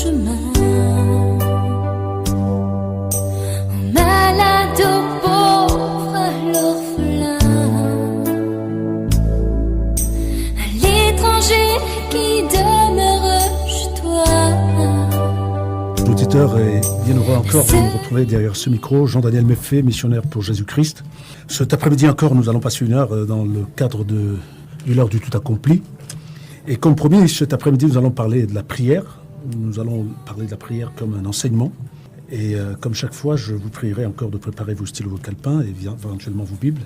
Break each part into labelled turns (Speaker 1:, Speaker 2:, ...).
Speaker 1: chemin. Malade au pauvre, à l'orphelin, à l'étranger qui demeure chez toi.
Speaker 2: Auditeurs, et bien heureux encore de nous retrouver derrière ce micro. Jean-Daniel Meffé, missionnaire pour Jésus-Christ. Cet après-midi encore, nous allons passer une heure dans le cadre de l'heure du tout accompli. Et comme promis, cet après-midi, nous allons parler de la prière. Nous allons parler de la prière comme un enseignement. Et comme chaque fois, je vous prierai encore de préparer vos stylos, vos calepins et éventuellement vos Bibles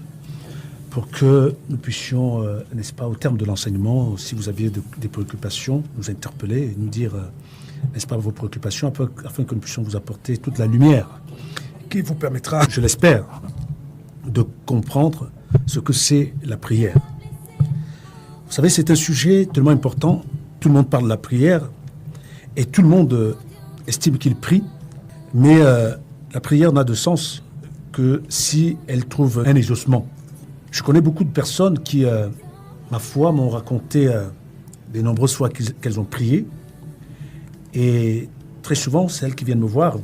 Speaker 2: pour que nous puissions, n'est-ce pas, au terme de l'enseignement, si vous aviez des préoccupations, nous interpeller et nous dire, n'est-ce pas, vos préoccupations, afin que nous puissions vous apporter toute la lumière qui vous permettra, je l'espère, de comprendre ce que c'est la prière. Vous savez, c'est un sujet tellement important. Tout le monde parle de la prière et tout le monde estime qu'il prie. Mais la prière n'a de sens que si elle trouve un exaucement. Je connais beaucoup de personnes qui, ma foi, m'ont raconté des nombreuses fois qu'elles ont prié. Et très souvent, celles qui viennent me voir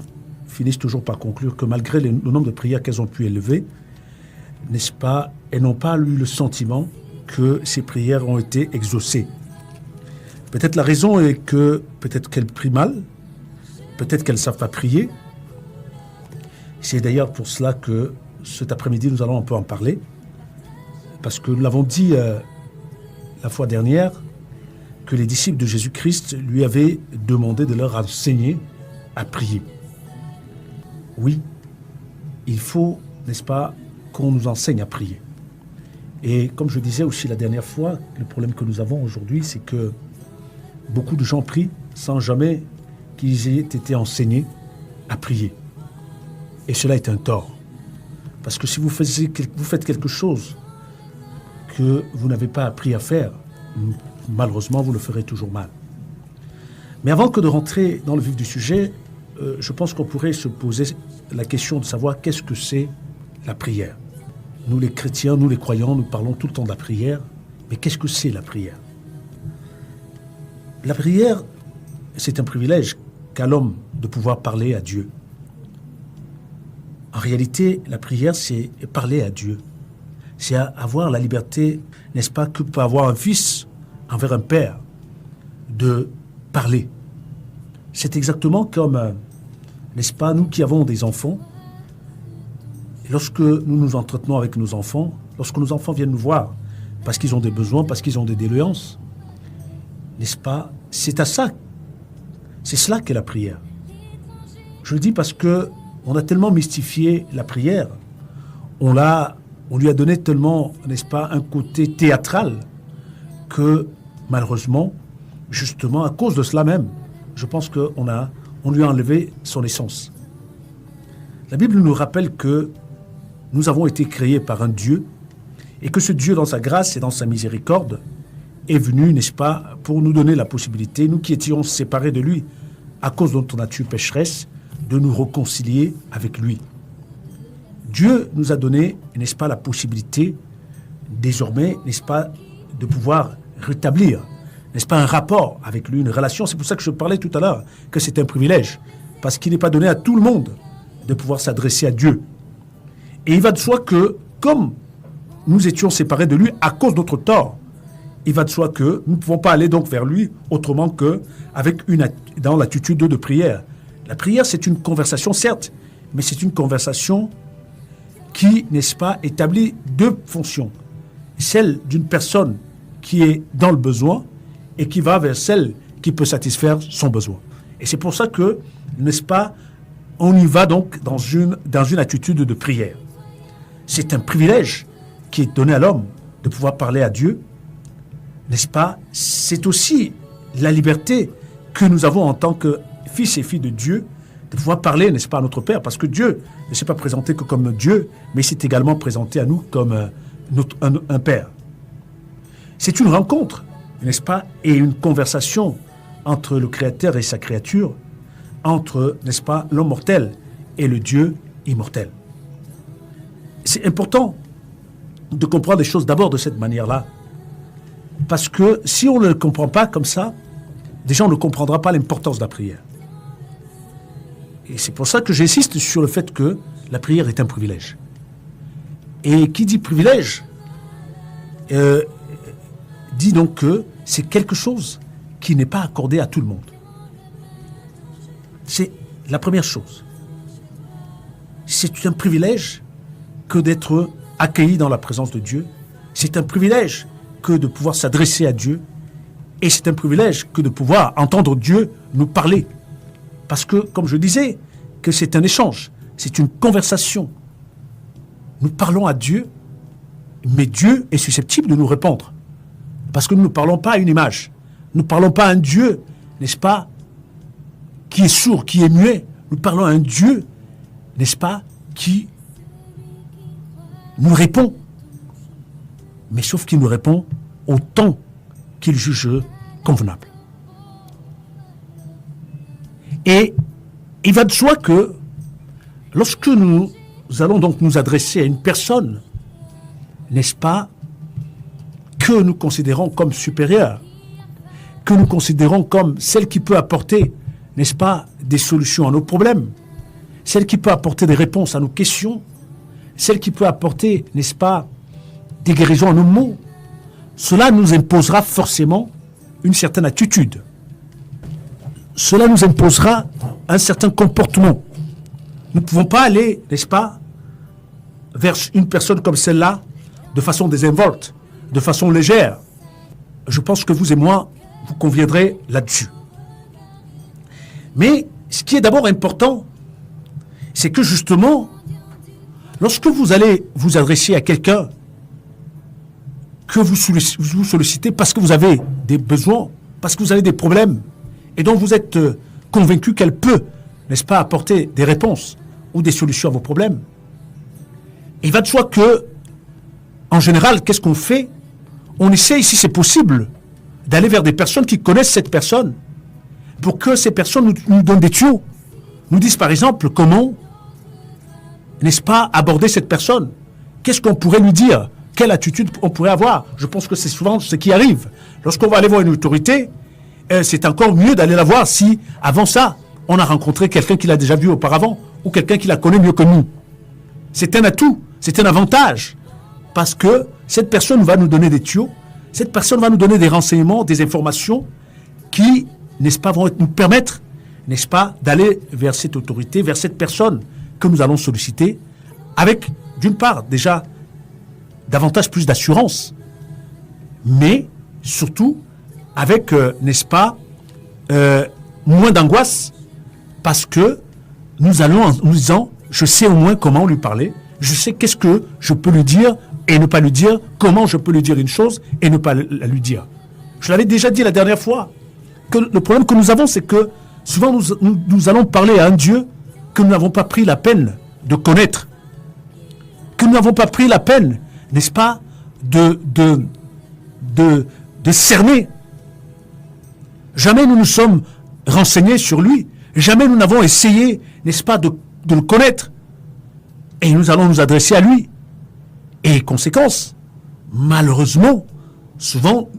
Speaker 2: finissent toujours par conclure que malgré le nombre de prières qu'elles ont pu élever, n'est-ce pas, elles n'ont pas eu le sentiment que ces prières ont été exaucées. Peut-être la raison est que peut-être qu'elles prient mal, peut-être qu'elles ne savent pas prier. C'est d'ailleurs pour cela que cet après-midi, nous allons un peu en parler, parce que nous l'avons dit la fois dernière, que les disciples de Jésus-Christ lui avaient demandé de leur enseigner à prier. Oui, il faut, n'est-ce pas, qu'on nous enseigne à prier. Et comme je disais aussi la dernière fois, le problème que nous avons aujourd'hui, c'est que beaucoup de gens prient sans jamais qu'ils aient été enseignés à prier. Et cela est un tort. Parce que si vous faites quelque chose que vous n'avez pas appris à faire, malheureusement, vous le ferez toujours mal. Mais avant que de rentrer dans le vif du sujet, je pense qu'on pourrait se poser la question de savoir qu'est-ce que c'est la prière. Nous les chrétiens, nous les croyants, nous parlons tout le temps de la prière, mais qu'est-ce que c'est la prière? La prière, c'est un privilège qu'a l'homme de pouvoir parler à Dieu. En réalité, la prière, c'est parler à Dieu. C'est avoir la liberté, n'est-ce pas, que peut avoir un fils envers un père, de parler. C'est exactement comme, n'est-ce pas, nous qui avons des enfants, lorsque nous nous entretenons avec nos enfants, lorsque nos enfants viennent nous voir, parce qu'ils ont des besoins, parce qu'ils ont des doléances, n'est-ce pas, c'est cela qu'est la prière. Je le dis parce que on a tellement mystifié la prière, on lui a donné tellement, n'est-ce pas, un côté théâtral, que malheureusement, justement, à cause de cela même, je pense qu'on lui a enlevé son essence. La Bible nous rappelle que nous avons été créés par un Dieu et que ce Dieu, dans sa grâce et dans sa miséricorde, est venu, n'est-ce pas, pour nous donner la possibilité, nous qui étions séparés de lui à cause de notre nature pécheresse, de nous réconcilier avec lui. Dieu nous a donné, n'est-ce pas, la possibilité, désormais, n'est-ce pas, de pouvoir rétablir, n'est-ce pas, un rapport avec lui, une relation. C'est pour ça que je parlais tout à l'heure que c'est un privilège, parce qu'il n'est pas donné à tout le monde de pouvoir s'adresser à Dieu. Et il va de soi que, comme nous étions séparés de lui à cause de notre tort, il va de soi que nous ne pouvons pas aller donc vers lui autrement que dans l'attitude de prière. La prière, c'est une conversation, certes, mais c'est une conversation qui, n'est-ce pas, établit deux fonctions. Celle d'une personne qui est dans le besoin et qui va vers celle qui peut satisfaire son besoin. Et c'est pour ça que, n'est-ce pas, on y va donc dans une attitude de prière. C'est un privilège qui est donné à l'homme de pouvoir parler à Dieu, n'est-ce pas? C'est aussi la liberté que nous avons en tant que fils et filles de Dieu, de pouvoir parler, n'est-ce pas, à notre Père, parce que Dieu ne s'est pas présenté que comme Dieu, mais il s'est également présenté à nous comme un Père. C'est une rencontre, n'est-ce pas, et une conversation entre le Créateur et sa créature, entre, n'est-ce pas, l'homme mortel et le Dieu immortel. C'est important de comprendre les choses d'abord de cette manière-là, parce que si on ne le comprend pas comme ça, déjà on ne comprendra pas l'importance de la prière. Et c'est pour ça que j'insiste sur le fait que la prière est un privilège. Et qui dit privilège dit donc que c'est quelque chose qui n'est pas accordé à tout le monde. C'est la première chose. C'est un privilège que d'être accueilli dans la présence de Dieu. C'est un privilège que de pouvoir s'adresser à Dieu. Et c'est un privilège que de pouvoir entendre Dieu nous parler. Parce que, comme je disais, que c'est un échange, c'est une conversation. Nous parlons à Dieu, mais Dieu est susceptible de nous répondre. Parce que nous ne parlons pas à une image. Nous ne parlons pas à un Dieu, n'est-ce pas, qui est sourd, qui est muet. Nous parlons à un Dieu, n'est-ce pas, qui nous répond. Mais sauf qu'il nous répond au temps qu'il juge convenable. Et il va de soi que lorsque nous allons donc nous adresser à une personne, n'est-ce pas, que nous considérons comme supérieure, que nous considérons comme celle qui peut apporter, n'est-ce pas, des solutions à nos problèmes, celle qui peut apporter des réponses à nos questions, celle qui peut apporter, n'est-ce pas, des guérisons à nos maux, cela nous imposera forcément une certaine attitude. Cela nous imposera un certain comportement. Nous ne pouvons pas aller, n'est-ce pas, vers une personne comme celle-là de façon désinvolte, de façon légère. Je pense que vous et moi, vous conviendrez là-dessus. Mais ce qui est d'abord important, c'est que justement, lorsque vous allez vous adresser à quelqu'un que vous sollicitez parce que vous avez des besoins, parce que vous avez des problèmes, et dont vous êtes convaincu qu'elle peut, n'est-ce pas, apporter des réponses ou des solutions à vos problèmes, il va de soi que, en général, qu'est-ce qu'on fait? On essaie, si c'est possible, d'aller vers des personnes qui connaissent cette personne, pour que ces personnes nous donnent des tuyaux, nous disent par exemple comment, n'est-ce pas, aborder cette personne. Qu'est-ce qu'on pourrait lui dire? Quelle attitude on pourrait avoir? Je pense que c'est souvent ce qui arrive. Lorsqu'on va aller voir une autorité, c'est encore mieux d'aller la voir si, avant ça, on a rencontré quelqu'un qui l'a déjà vu auparavant, ou quelqu'un qui la connaît mieux que nous. C'est un atout, c'est un avantage, parce que cette personne va nous donner des tuyaux, cette personne va nous donner des renseignements, des informations qui, n'est-ce pas, vont nous permettre, n'est-ce pas, d'aller vers cette autorité, vers cette personne que nous allons solliciter, avec, d'une part, déjà, davantage plus d'assurance, mais surtout avec, n'est-ce pas, moins d'angoisse, parce que nous allons en nous disant, je sais au moins comment lui parler, je sais qu'est-ce que je peux lui dire et ne pas lui dire, comment je peux lui dire une chose et ne pas la lui dire. Je l'avais déjà dit la dernière fois, que le problème que nous avons, c'est que souvent nous allons parler à un Dieu que nous n'avons pas pris la peine de connaître, que nous n'avons pas pris la peine, n'est-ce pas, de cerner. Jamais nous nous sommes renseignés sur lui, jamais nous n'avons essayé, n'est-ce pas, de le connaître. Et nous allons nous adresser à lui. Et conséquence, malheureusement, souvent,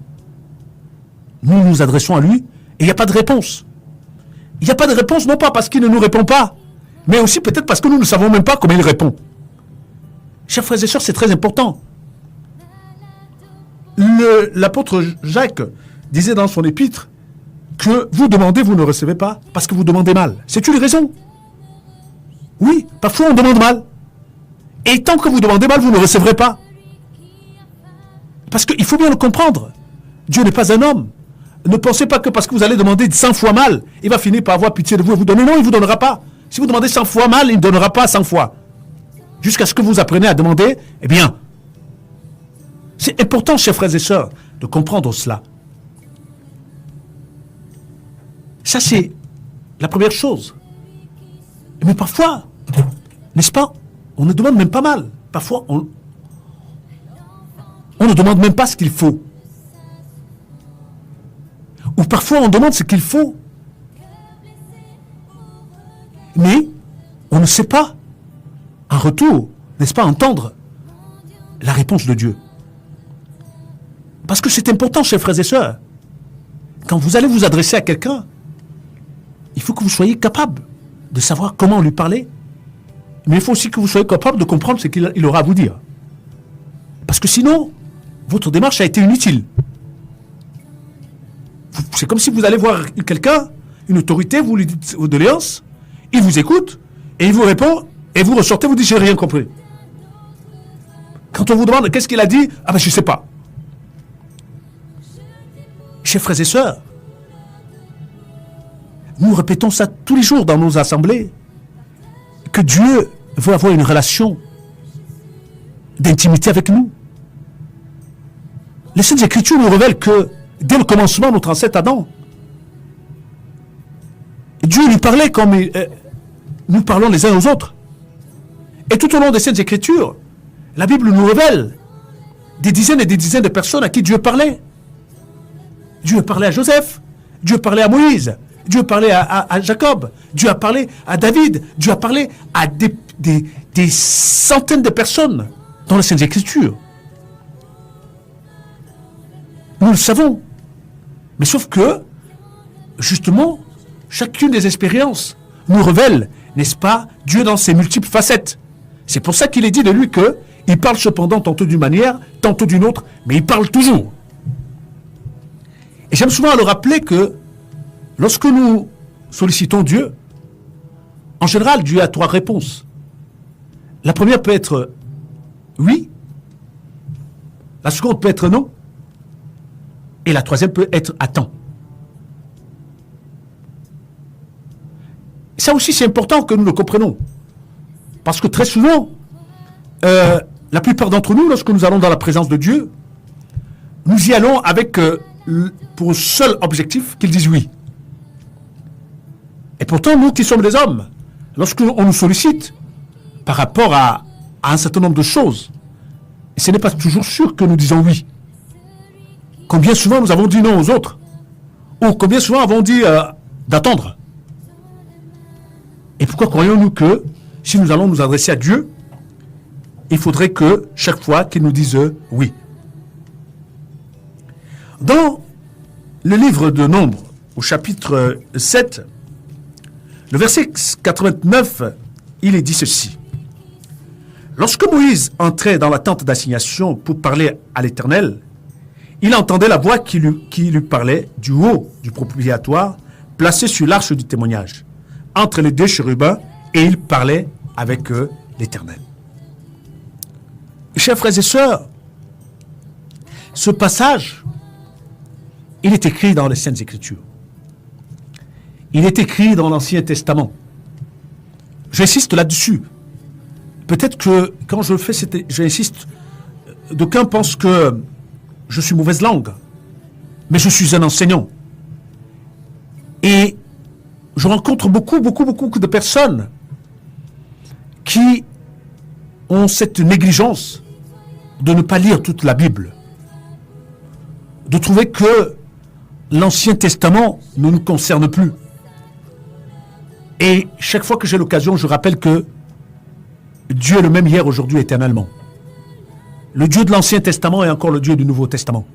Speaker 2: nous nous adressons à lui et il n'y a pas de réponse. Il n'y a pas de réponse, non pas parce qu'il ne nous répond pas, mais aussi peut-être parce que nous ne savons même pas comment il répond. Chers frères et sœurs, c'est très important. L'apôtre Jacques disait dans son épître que vous demandez, vous ne recevez pas, parce que vous demandez mal. C'est une raison. Oui, parfois on demande mal. Et tant que vous demandez mal, vous ne recevrez pas. Parce qu'il faut bien le comprendre. Dieu n'est pas un homme. Ne pensez pas que parce que vous allez demander 100 fois mal, il va finir par avoir pitié de vous et vous donner. Non, il ne vous donnera pas. Si vous demandez 100 fois mal, il ne donnera pas 100 fois. Jusqu'à ce que vous appreniez à demander, eh bien, c'est important, chers frères et sœurs, de comprendre cela. Ça, c'est la première chose. Mais parfois, n'est-ce pas, on ne demande même pas mal. Parfois, on ne demande même pas ce qu'il faut. Ou parfois, on demande ce qu'il faut. Mais on ne sait pas, en retour, n'est-ce pas, entendre la réponse de Dieu. Parce que c'est important, chers frères et sœurs. Quand vous allez vous adresser à quelqu'un, il faut que vous soyez capable de savoir comment lui parler, mais il faut aussi que vous soyez capable de comprendre ce qu'il aura à vous dire. Parce que sinon, votre démarche a été inutile. C'est comme si vous allez voir quelqu'un, une autorité, vous lui dites vos doléances, il vous écoute, et il vous répond, et vous ressortez, vous dites j'ai rien compris. Quand on vous demande qu'est-ce qu'il a dit, ah ben je ne sais pas. Chers frères et sœurs, nous répétons ça tous les jours dans nos assemblées, que Dieu veut avoir une relation d'intimité avec nous. Les Saintes Écritures nous révèlent que dès le commencement, notre ancêtre Adam, Dieu lui parlait comme nous parlons les uns aux autres. Et tout au long des Saintes Écritures, la Bible nous révèle des dizaines et des dizaines de personnes à qui Dieu parlait. Dieu parlait à Joseph, Dieu parlait à Moïse, Dieu parlait à Jacob, Dieu a parlé à David, Dieu a parlé à des centaines de personnes dans les Saintes Écritures. Nous le savons. Mais sauf que, justement, chacune des expériences nous révèle, n'est-ce pas, Dieu dans ses multiples facettes. C'est pour ça qu'il est dit de lui qu'il parle cependant tantôt d'une manière, tantôt d'une autre, mais il parle toujours. Et j'aime souvent le rappeler que lorsque nous sollicitons Dieu, en général, Dieu a 3 réponses. La première peut être oui, la seconde peut être non, et la troisième peut être attends. Ça aussi, c'est important que nous le comprenions. Parce que très souvent, la plupart d'entre nous, lorsque nous allons dans la présence de Dieu, nous y allons avec pour seul objectif qu'il dise oui. Et pourtant, nous qui sommes des hommes, lorsqu'on nous sollicite par rapport à un certain nombre de choses, ce n'est pas toujours sûr que nous disons oui. Combien souvent nous avons dit non aux autres, ou combien souvent avons dit d'attendre. Et pourquoi croyons-nous que si nous allons nous adresser à Dieu, il faudrait que chaque fois qu'il nous dise oui. Dans le livre de Nombres, au chapitre 7, le verset 89, il est dit ceci. Lorsque Moïse entrait dans la tente d'assignation pour parler à l'Éternel, il entendait la voix qui lui parlait du haut du propitiatoire, placé sur l'arche du témoignage, entre les 2 chérubins, et il parlait avec l'Éternel. Chers frères et sœurs, ce passage, il est écrit dans les Saintes Écritures. Il est écrit dans l'Ancien Testament. J'insiste là-dessus. Peut-être que quand je fais j'insiste, d'aucuns pensent que je suis mauvaise langue, mais je suis un enseignant. Et je rencontre beaucoup de personnes qui ont cette négligence de ne pas lire toute la Bible, de trouver que l'Ancien Testament ne nous concerne plus. Et chaque fois que j'ai l'occasion, je rappelle que Dieu est le même hier, aujourd'hui, éternellement. Le Dieu de l'Ancien Testament est encore le Dieu du Nouveau Testament.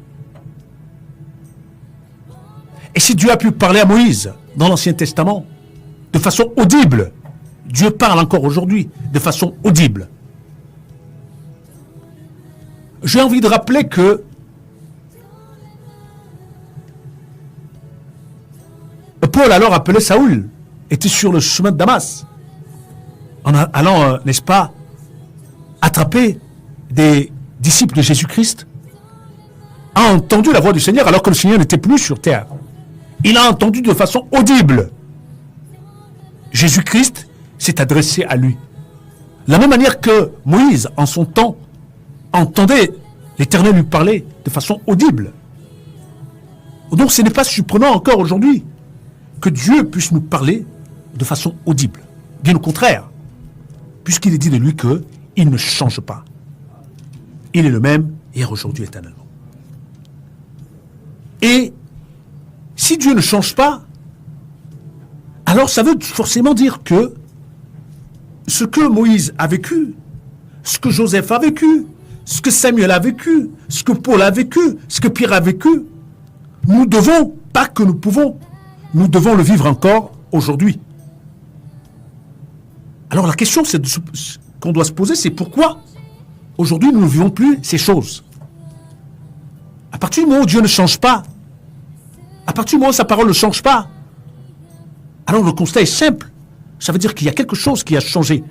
Speaker 2: Et si Dieu a pu parler à Moïse dans l'Ancien Testament de façon audible, Dieu parle encore aujourd'hui de façon audible. J'ai envie de rappeler que Paul, alors appelé Saoul, était sur le chemin de Damas, en allant, n'est-ce pas, attraper des disciples de Jésus-Christ, a entendu la voix du Seigneur alors que le Seigneur n'était plus sur terre. Il a entendu de façon audible. Jésus-Christ s'est adressé à lui. De la même manière que Moïse, en son temps, entendait l'Éternel lui parler de façon audible. Donc ce n'est pas surprenant encore aujourd'hui que Dieu puisse nous parler de façon audible. Bien au contraire, puisqu'il est dit de lui qu'il ne change pas. Il est le même hier, aujourd'hui, éternellement. Et si Dieu ne change pas, alors ça veut forcément dire que ce que Moïse a vécu, ce que Joseph a vécu, ce que Samuel a vécu, ce que Paul a vécu, ce que Pierre a vécu, nous devons, pas que nous pouvons, nous devons le vivre encore aujourd'hui. Alors la question qu'on doit se poser, c'est pourquoi aujourd'hui nous ne vivons plus ces choses. À partir du moment où Dieu ne change pas, à partir du moment où sa parole ne change pas, alors le constat est simple. Ça veut dire qu'il y a quelque chose qui a changé.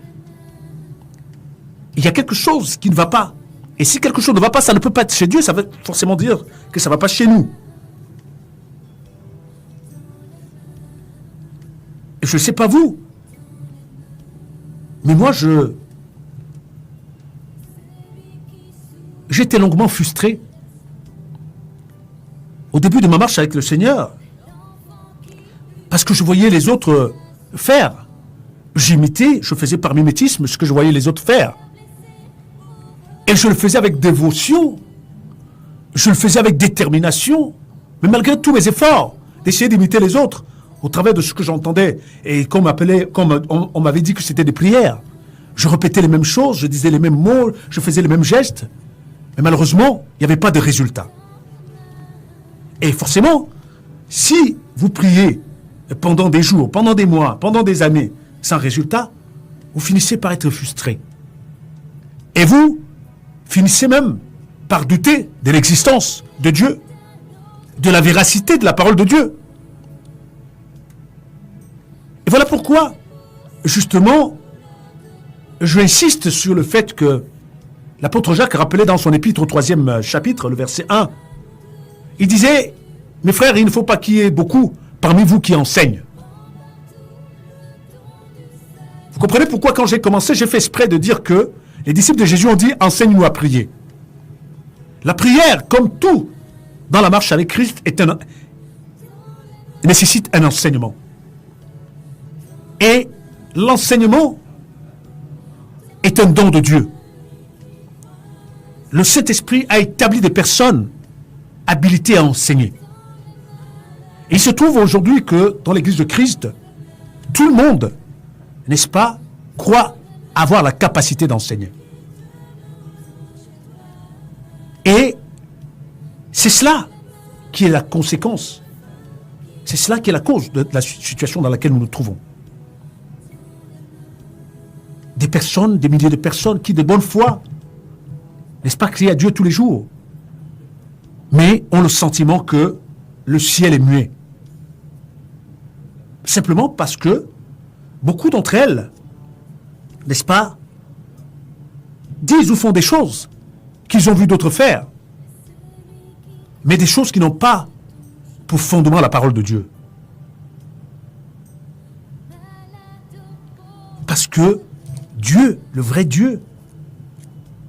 Speaker 2: Il y a quelque chose qui ne va pas. Et si quelque chose ne va pas, ça ne peut pas être chez Dieu, ça veut forcément dire que ça ne va pas chez nous. Et je ne sais pas vous, mais moi j'étais longuement frustré au début de ma marche avec le Seigneur, parce que je voyais les autres faire. J'imitais, je faisais par mimétisme ce que je voyais les autres faire. Et je le faisais avec dévotion, je le faisais avec détermination, mais malgré tous mes efforts d'essayer d'imiter les autres, au travers de ce que j'entendais, et comme on m'avait dit que c'était des prières, je répétais les mêmes choses, je disais les mêmes mots, je faisais les mêmes gestes, mais malheureusement, il n'y avait pas de résultat. Et forcément, si vous priez pendant des jours, pendant des mois, pendant des années, sans résultat, vous finissez par être frustré. Et vous finissez même par douter de l'existence de Dieu, de la véracité de la parole de Dieu. Et voilà pourquoi, justement, je insiste sur le fait que l'apôtre Jacques rappelait dans son épître au 3e chapitre, le verset 1, il disait, mes frères, il ne faut pas qu'il y ait beaucoup parmi vous qui enseignent. Vous comprenez pourquoi quand j'ai commencé, j'ai fait exprès de dire que les disciples de Jésus ont dit, enseigne-nous à prier. La prière, comme tout dans la marche avec Christ, nécessite un enseignement. Et l'enseignement est un don de Dieu. Le Saint-Esprit a établi des personnes habilitées à enseigner. Et il se trouve aujourd'hui que dans l'Église de Christ, tout le monde, n'est-ce pas, croit avoir la capacité d'enseigner. Et c'est cela qui est la conséquence. C'est cela qui est la cause de la situation dans laquelle nous nous trouvons. Des personnes, des milliers de personnes qui, de bonne foi, n'est-ce pas, crient à Dieu tous les jours, mais ont le sentiment que le ciel est muet. Simplement parce que beaucoup d'entre elles, n'est-ce pas, disent ou font des choses qu'ils ont vu d'autres faire, mais des choses qui n'ont pas pour fondement la parole de Dieu. Parce que Dieu, le vrai Dieu,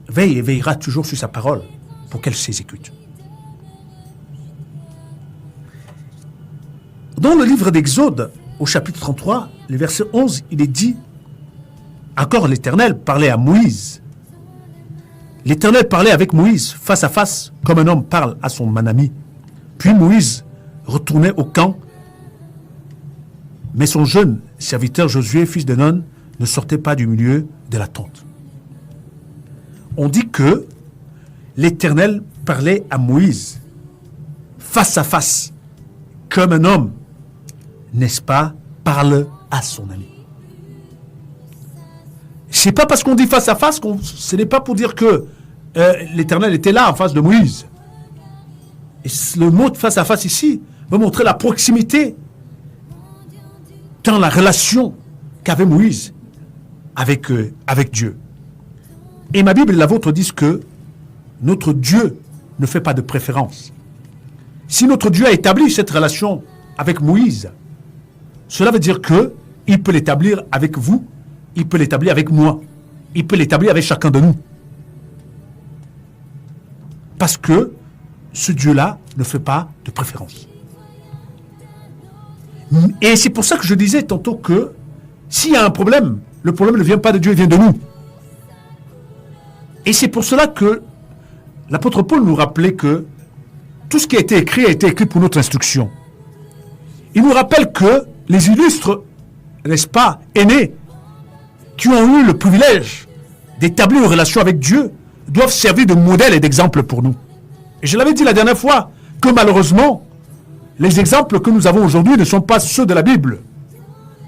Speaker 2: veille et veillera toujours sur sa parole pour qu'elle s'exécute. Dans le livre d'Exode, au chapitre 33, le verset 11, il est dit, encore l'Éternel parlait à Moïse. L'Éternel parlait avec Moïse face à face, comme un homme parle à son ami. Puis Moïse retournait au camp, mais son jeune serviteur Josué, fils de Nun, ne sortait pas du milieu de la tente. On dit que l'Éternel parlait à Moïse face à face, comme un homme, n'est-ce pas, parle à son ami. C'est pas parce qu'on dit face à face, ce n'est pas pour dire que l'Éternel était là en face de Moïse. Et le mot de face à face ici veut montrer la proximité dans la relation qu'avait Moïse avec Dieu. Et ma Bible et la vôtre disent que notre Dieu ne fait pas de préférence. Si notre Dieu a établi cette relation avec Moïse, cela veut dire qu'il peut l'établir avec vous, il peut l'établir avec moi, il peut l'établir avec chacun de nous. Parce que ce Dieu-là ne fait pas de préférence. Et c'est pour ça que je disais tantôt que s'il y a un problème, le problème ne vient pas de Dieu, il vient de nous. Et c'est pour cela que l'apôtre Paul nous rappelait que tout ce qui a été écrit pour notre instruction. Il nous rappelle que les illustres, n'est-ce pas, aînés, qui ont eu le privilège d'établir une relation avec Dieu, doivent servir de modèle et d'exemple pour nous. Et je l'avais dit la dernière fois, que malheureusement, les exemples que nous avons aujourd'hui ne sont pas ceux de la Bible.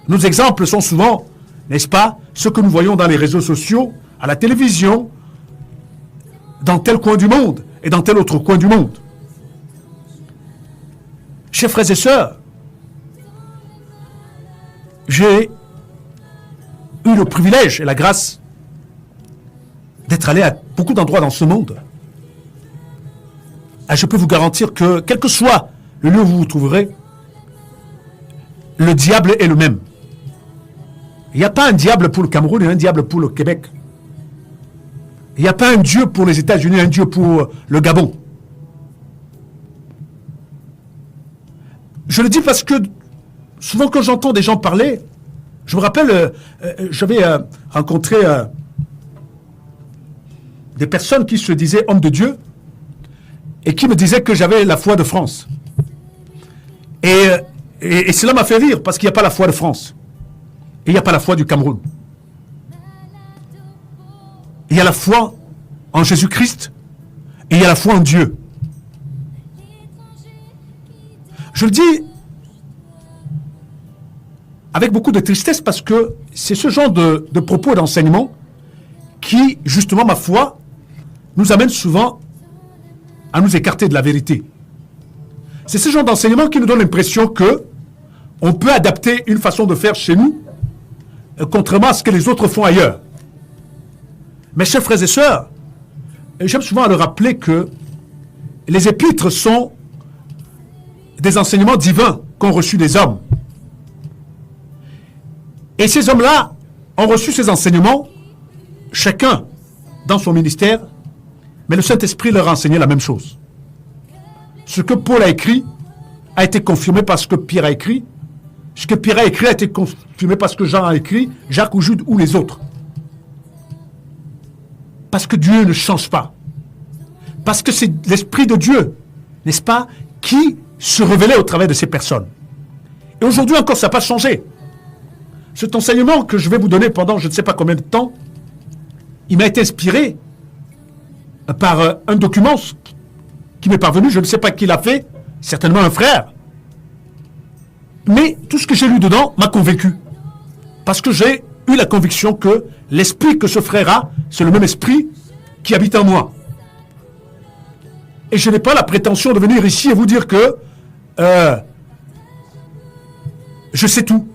Speaker 2: Nos exemples sont souvent n'est-ce pas, ce que nous voyons dans les réseaux sociaux, à la télévision, dans tel coin du monde et dans tel autre coin du monde. Chers frères et sœurs, j'ai eu le privilège et la grâce d'être allé à beaucoup d'endroits dans ce monde. Et je peux vous garantir que, quel que soit le lieu où vous vous trouverez, le diable est le même. Il n'y a pas un diable pour le Cameroun et un diable pour le Québec. Il n'y a pas un Dieu pour les États-Unis et un Dieu pour le Gabon. Je le dis parce que souvent quand j'entends des gens parler, je me rappelle, j'avais rencontré des personnes qui se disaient hommes de Dieu et qui me disaient que j'avais la foi de France. Et cela m'a fait rire parce qu'il n'y a pas la foi de France. Et il n'y a pas la foi du Cameroun. Il y a la foi en Jésus-Christ et il y a la foi en Dieu. Je le dis avec beaucoup de tristesse parce que c'est ce genre de propos et d'enseignements qui, justement, ma foi, nous amène souvent à nous écarter de la vérité. C'est ce genre d'enseignement qui nous donne l'impression que on peut adapter une façon de faire chez nous, contrairement à ce que les autres font ailleurs. Mes chers frères et sœurs, j'aime souvent le rappeler que les épîtres sont des enseignements divins qu'ont reçus des hommes. Et ces hommes-là ont reçu ces enseignements, chacun dans son ministère, mais le Saint-Esprit leur a enseigné la même chose. Ce que Paul a écrit a été confirmé par ce que Pierre a écrit. Ce que Pierre a écrit a été confirmé par ce que Jean a écrit, Jacques ou Jude ou les autres. Parce que Dieu ne change pas. Parce que c'est l'Esprit de Dieu, n'est-ce pas, qui se révélait au travers de ces personnes. Et aujourd'hui encore, ça n'a pas changé. Cet enseignement que je vais vous donner pendant je ne sais pas combien de temps, il m'a été inspiré par un document qui m'est parvenu, je ne sais pas qui l'a fait, certainement un frère. Mais tout ce que j'ai lu dedans m'a convaincu. Parce que j'ai eu la conviction que l'esprit que ce frère a, c'est le même esprit qui habite en moi. Et je n'ai pas la prétention de venir ici et vous dire que je sais tout.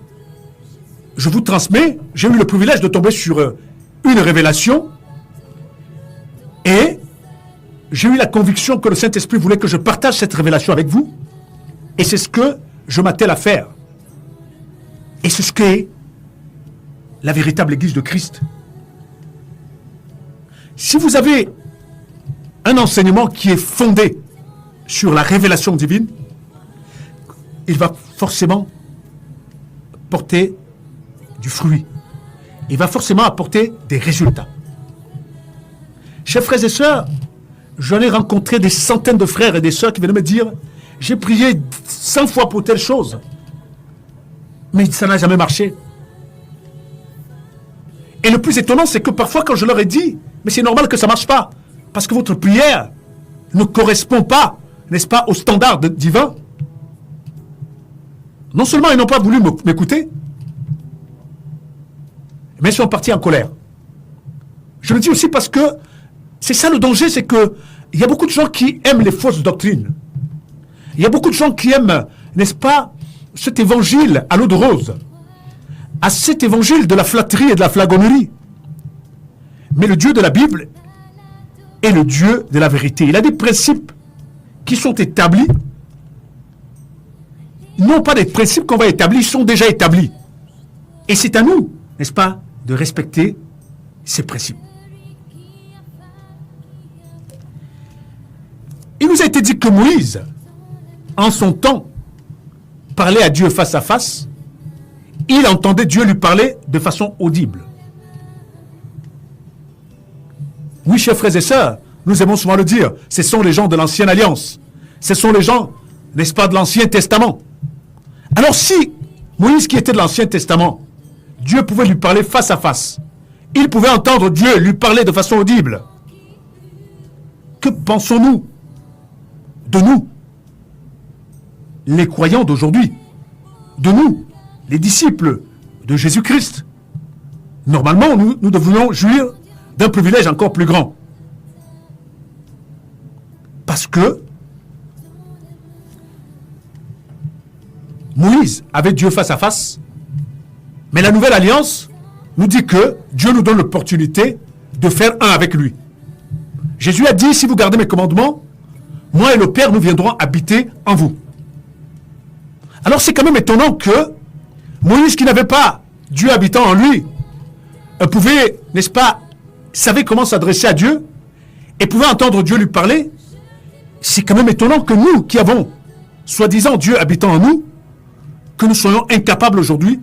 Speaker 2: Je vous transmets, j'ai eu le privilège de tomber sur une révélation et j'ai eu la conviction que le Saint-Esprit voulait que je partage cette révélation avec vous et c'est ce que je m'attelle à faire. Et c'est ce qu'est la véritable Église de Christ. Si vous avez un enseignement qui est fondé sur la révélation divine, il va forcément porter du fruit. Il va forcément apporter des résultats. Chers frères et sœurs, j'en ai rencontré des centaines de frères et des sœurs qui venaient me dire « J'ai prié 100 fois pour telle chose, mais ça n'a jamais marché. » Et le plus étonnant, c'est que parfois quand je leur ai dit « Mais c'est normal que ça ne marche pas, parce que votre prière ne correspond pas, n'est-ce pas, au standard divin. » Non seulement ils n'ont pas voulu m'écouter, mais ils sont partis en colère. Je le dis aussi parce que c'est ça le danger, c'est que il y a beaucoup de gens qui aiment les fausses doctrines. Il y a beaucoup de gens qui aiment, n'est-ce pas, cet évangile à l'eau de rose, à cet évangile de la flatterie et de la flagornerie. Mais le Dieu de la Bible est le Dieu de la vérité. Il a des principes qui sont établis, non pas des principes qu'on va établir, ils sont déjà établis. Et c'est à nous, n'est-ce pas, de respecter ces principes. Il nous a été dit que Moïse, en son temps, parlait à Dieu face à face. Il entendait Dieu lui parler de façon audible. Oui, chers frères et sœurs, nous aimons souvent le dire, ce sont les gens de l'Ancienne Alliance. Ce sont les gens, n'est-ce pas, de l'Ancien Testament. Alors si Moïse, qui était de l'Ancien Testament, Dieu pouvait lui parler face à face, il pouvait entendre Dieu lui parler de façon audible, que pensons-nous de nous, les croyants d'aujourd'hui, de nous, les disciples de Jésus-Christ, normalement, nous devrions jouir d'un privilège encore plus grand. Parce que Moïse avait Dieu face à face, mais la nouvelle alliance nous dit que Dieu nous donne l'opportunité de faire un avec lui. Jésus a dit, si vous gardez mes commandements, moi et le Père, nous viendrons habiter en vous. Alors c'est quand même étonnant que Moïse, qui n'avait pas Dieu habitant en lui, pouvait, n'est-ce pas, savait comment s'adresser à Dieu et pouvait entendre Dieu lui parler. C'est quand même étonnant que nous, qui avons soi-disant Dieu habitant en nous, que nous soyons incapables aujourd'hui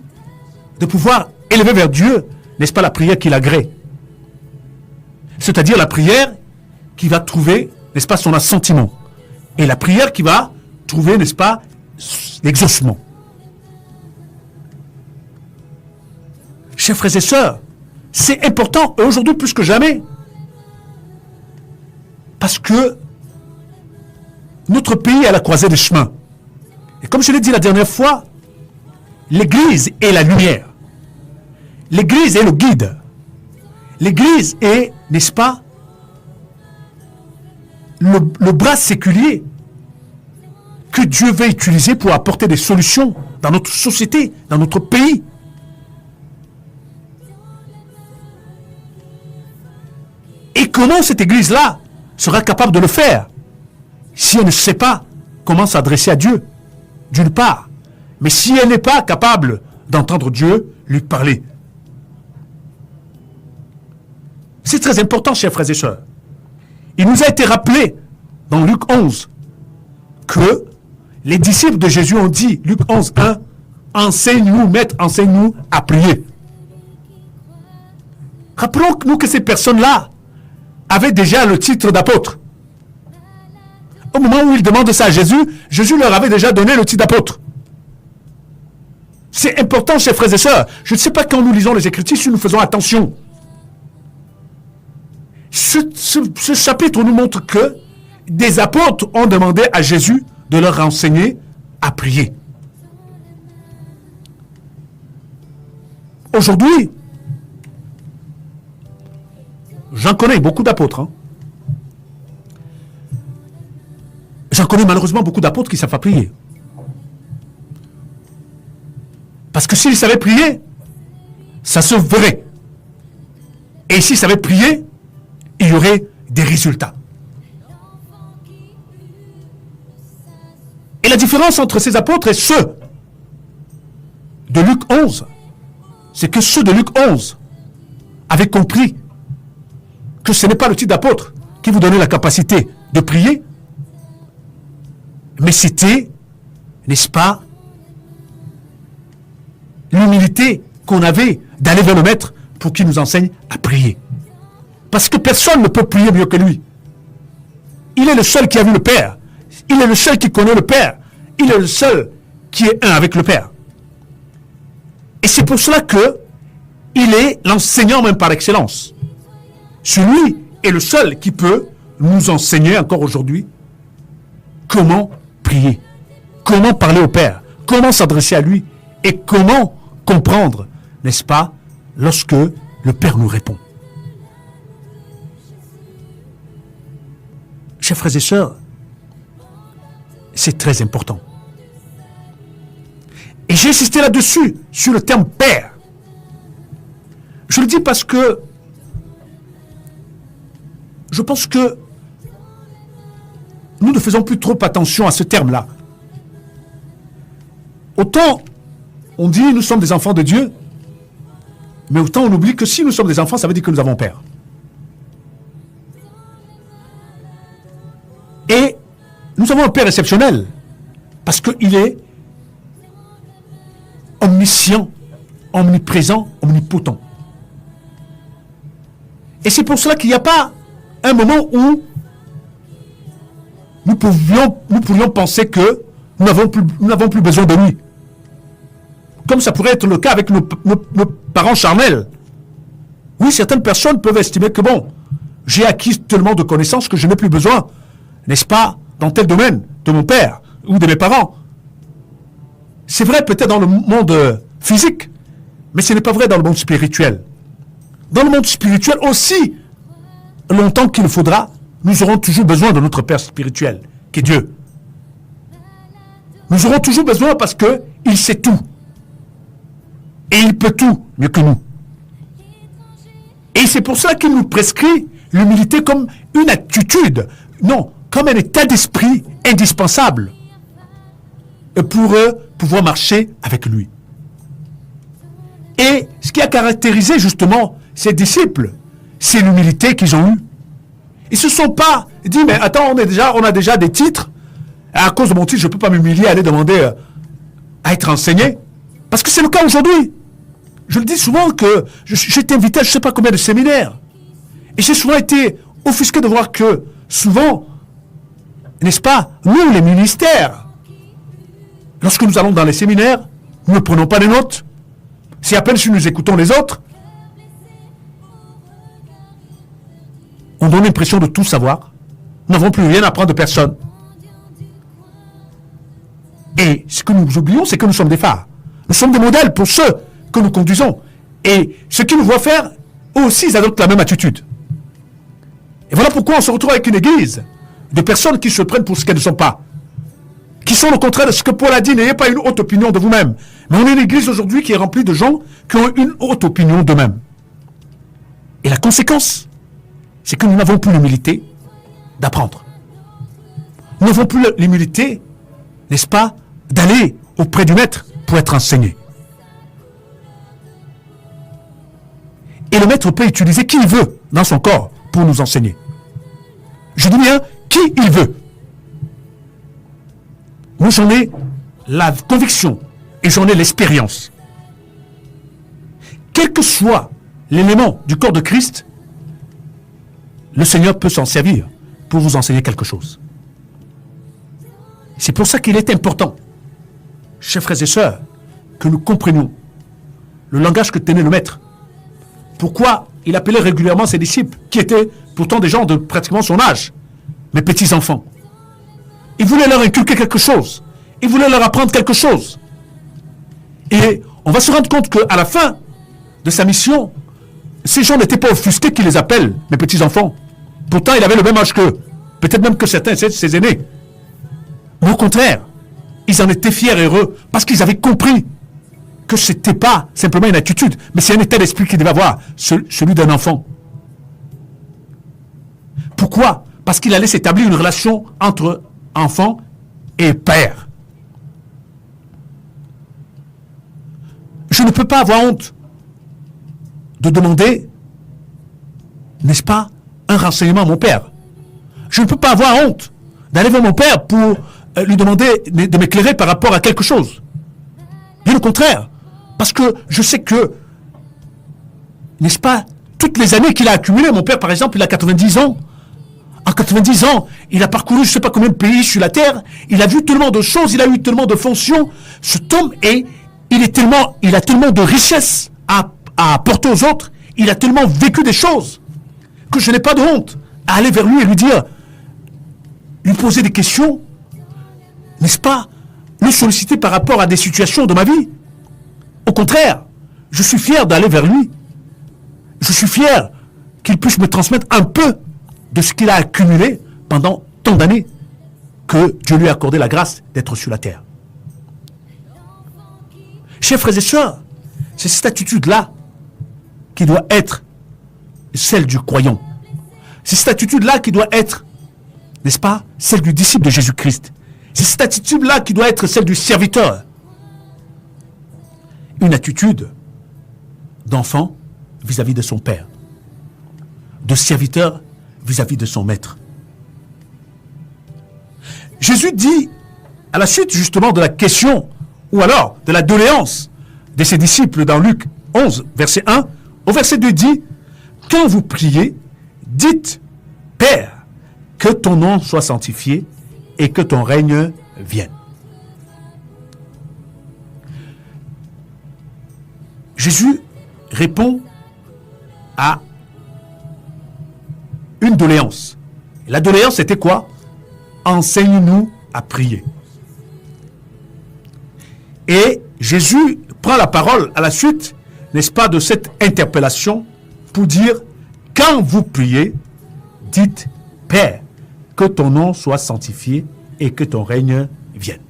Speaker 2: de pouvoir élever vers Dieu, n'est-ce pas, la prière qu'il agrée. C'est-à-dire la prière qui va trouver, n'est-ce pas, son assentiment. Et la prière qui va trouver, n'est-ce pas, l'exaucement. Chers frères et sœurs, c'est important aujourd'hui plus que jamais. Parce que notre pays est à la croisée des chemins. Et comme je l'ai dit la dernière fois, l'Église est la lumière. L'Église est le guide. L'Église est, n'est-ce pas, le bras séculier que Dieu veut utiliser pour apporter des solutions dans notre société, dans notre pays. Et comment cette Église-là sera capable de le faire si elle ne sait pas comment s'adresser à Dieu, d'une part, mais si elle n'est pas capable d'entendre Dieu lui parler. C'est très important, chers frères et sœurs. Il nous a été rappelé dans Luc 11 que les disciples de Jésus ont dit, Luc 11, 1, enseigne-nous, maître, enseigne-nous à prier. Rappelons-nous que ces personnes-là avaient déjà le titre d'apôtre. Au moment où ils demandent ça à Jésus, Jésus leur avait déjà donné le titre d'apôtre. C'est important, chers frères et sœurs. Je ne sais pas quand nous lisons les Écritures si nous faisons attention. Ce chapitre nous montre que des apôtres ont demandé à Jésus de leur enseigner à prier. Aujourd'hui, j'en connais beaucoup d'apôtres. J'en connais malheureusement beaucoup d'apôtres qui ne savent pas prier. Parce que s'ils savaient prier, ça se verrait. Et s'ils savaient prier, il y aurait des résultats. Et la différence entre ces apôtres et ceux de Luc 11, c'est que ceux de Luc 11 avaient compris que ce n'est pas le titre d'apôtre qui vous donnait la capacité de prier, mais c'était, n'est-ce pas, l'humilité qu'on avait d'aller vers le Maître pour qu'il nous enseigne à prier. Parce que personne ne peut prier mieux que lui. Il est le seul qui a vu le Père. Il est le seul qui connaît le Père. Il est le seul qui est un avec le Père. Et c'est pour cela que il est l'enseignant même par excellence. Celui est le seul qui peut nous enseigner encore aujourd'hui comment prier, comment parler au Père, comment s'adresser à lui et comment comprendre, n'est-ce pas, lorsque le Père nous répond. Chers frères et sœurs, c'est très important. Et j'ai insisté là-dessus, sur le terme Père. Je le dis parce que je pense que nous ne faisons plus trop attention à ce terme-là. Autant on dit nous sommes des enfants de Dieu, mais autant on oublie que si nous sommes des enfants, ça veut dire que nous avons Père. Et nous avons un Père exceptionnel, parce qu'il est omniscient, omniprésent, omnipotent. Et c'est pour cela qu'il n'y a pas un moment où nous pourrions penser que nous n'avons plus besoin de lui. Comme ça pourrait être le cas avec nos parents charnels. Oui, certaines personnes peuvent estimer que bon, j'ai acquis tellement de connaissances que je n'ai plus besoin, n'est-ce pas, dans tel domaine, de mon père ou de mes parents. C'est vrai peut-être dans le monde physique, mais ce n'est pas vrai dans le monde spirituel. dans le monde spirituel, aussi longtemps qu'il faudra, nous aurons toujours besoin de notre Père spirituel, qui est Dieu. Nous aurons toujours besoin parce qu'il sait tout. Et il peut tout mieux que nous. Et c'est pour ça qu'il nous prescrit l'humilité comme une attitude, non, comme un état d'esprit indispensable pour pouvoir marcher avec lui. Et ce qui a caractérisé justement ces disciples, c'est l'humilité qu'ils ont eue. Ils ne se sont pas dit, mais attends, on a déjà des titres, à cause de mon titre, je ne peux pas m'humilier, aller demander à être enseigné. Parce que c'est le cas aujourd'hui. Je le dis souvent que j'ai été invité à je ne sais pas combien de séminaires. Et j'ai souvent été offusqué de voir que souvent, n'est-ce pas, nous les ministères, lorsque nous allons dans les séminaires, nous ne prenons pas des notes. C'est à peine si nous écoutons les autres. On donne l'impression de tout savoir. Nous n'avons plus rien à apprendre de personne. Et ce que nous oublions, c'est que nous sommes des phares. Nous sommes des modèles pour ceux que nous conduisons. Et ceux qui nous voient faire, eux aussi, ils adoptent la même attitude. Et voilà pourquoi on se retrouve avec une église de personnes qui se prennent pour ce qu'elles ne sont pas. Qui sont le contraire de ce que Paul a dit, n'ayez pas une haute opinion de vous-même. Mais on est une église aujourd'hui qui est remplie de gens qui ont une haute opinion d'eux-mêmes. Et la conséquence, c'est que nous n'avons plus l'humilité d'apprendre. Nous n'avons plus l'humilité, n'est-ce pas, d'aller auprès du maître pour être enseigné. Et le maître peut utiliser qui il veut dans son corps pour nous enseigner. Je dis bien qui il veut. Moi, j'en ai la conviction et j'en ai l'expérience. Quel que soit l'élément du corps de Christ, le Seigneur peut s'en servir pour vous enseigner quelque chose. C'est pour ça qu'il est important, chers frères et sœurs, que nous comprenions le langage que tenait le Maître. Pourquoi il appelait régulièrement ses disciples, qui étaient pourtant des gens de pratiquement son âge, mes petits-enfants. Il voulait leur inculquer quelque chose. Il voulait leur apprendre quelque chose. Et on va se rendre compte qu'à la fin de sa mission, ces gens n'étaient pas offusqués qu'il les appelle mes petits-enfants. Pourtant, il avait le même âge qu'eux. Peut-être même que certains, ses aînés. Mais au contraire, ils en étaient fiers et heureux parce qu'ils avaient compris que ce n'était pas simplement une attitude, mais c'est un état d'esprit qu'il devait avoir, celui d'un enfant. Pourquoi? Parce qu'il allait s'établir une relation entre enfant et père. Je ne peux pas avoir honte de demander, n'est-ce pas, un renseignement à mon père. Je ne peux pas avoir honte d'aller vers mon père pour lui demander de m'éclairer par rapport à quelque chose. Bien au contraire. Parce que je sais que, n'est-ce pas, toutes les années qu'il a accumulées, mon père, par exemple, il a 90 ans. En 90 ans, il a parcouru je ne sais pas combien de pays sur la terre. Il a vu tellement de choses, il a eu tellement de fonctions. Cet homme, et il a tellement de richesses à apporter aux autres. Il a tellement vécu des choses que je n'ai pas de honte à aller vers lui et lui dire, lui poser des questions, n'est-ce pas, le solliciter par rapport à des situations de ma vie. Au contraire, je suis fier d'aller vers lui. Je suis fier qu'il puisse me transmettre un peu de ce qu'il a accumulé pendant tant d'années que Dieu lui a accordé la grâce d'être sur la terre. Chers frères et sœurs, c'est cette attitude-là qui doit être celle du croyant. C'est cette attitude-là qui doit être, n'est-ce pas, celle du disciple de Jésus-Christ. C'est cette attitude-là qui doit être celle du serviteur. Une attitude d'enfant vis-à-vis de son père, de serviteur vis-à-vis de son maître. Jésus dit, à la suite justement de la question, ou alors de la doléance de ses disciples dans Luc 11, verset 1, au verset 2 dit, « Quand vous priez, dites, Père, que ton nom soit sanctifié et que ton règne vienne. » Jésus répond à une doléance. La doléance, c'était quoi? Enseigne-nous à prier. Et Jésus prend la parole à la suite, n'est-ce pas, de cette interpellation pour dire, quand vous priez, dites, Père, que ton nom soit sanctifié et que ton règne vienne.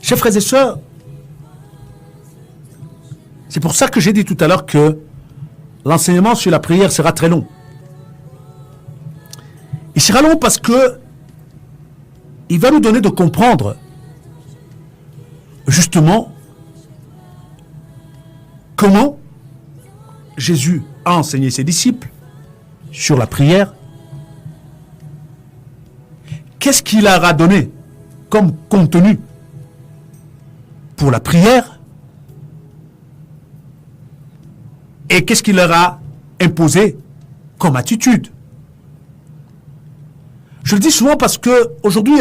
Speaker 2: Chers frères et sœurs, c'est pour ça que j'ai dit tout à l'heure que l'enseignement sur la prière sera très long. Il sera long parce que il va nous donner de comprendre justement comment Jésus a enseigné ses disciples sur la prière. Qu'est-ce qu'il leur a donné comme contenu pour la prière? Et qu'est-ce qu'il leur a imposé comme attitude? Je le dis souvent parce que aujourd'hui,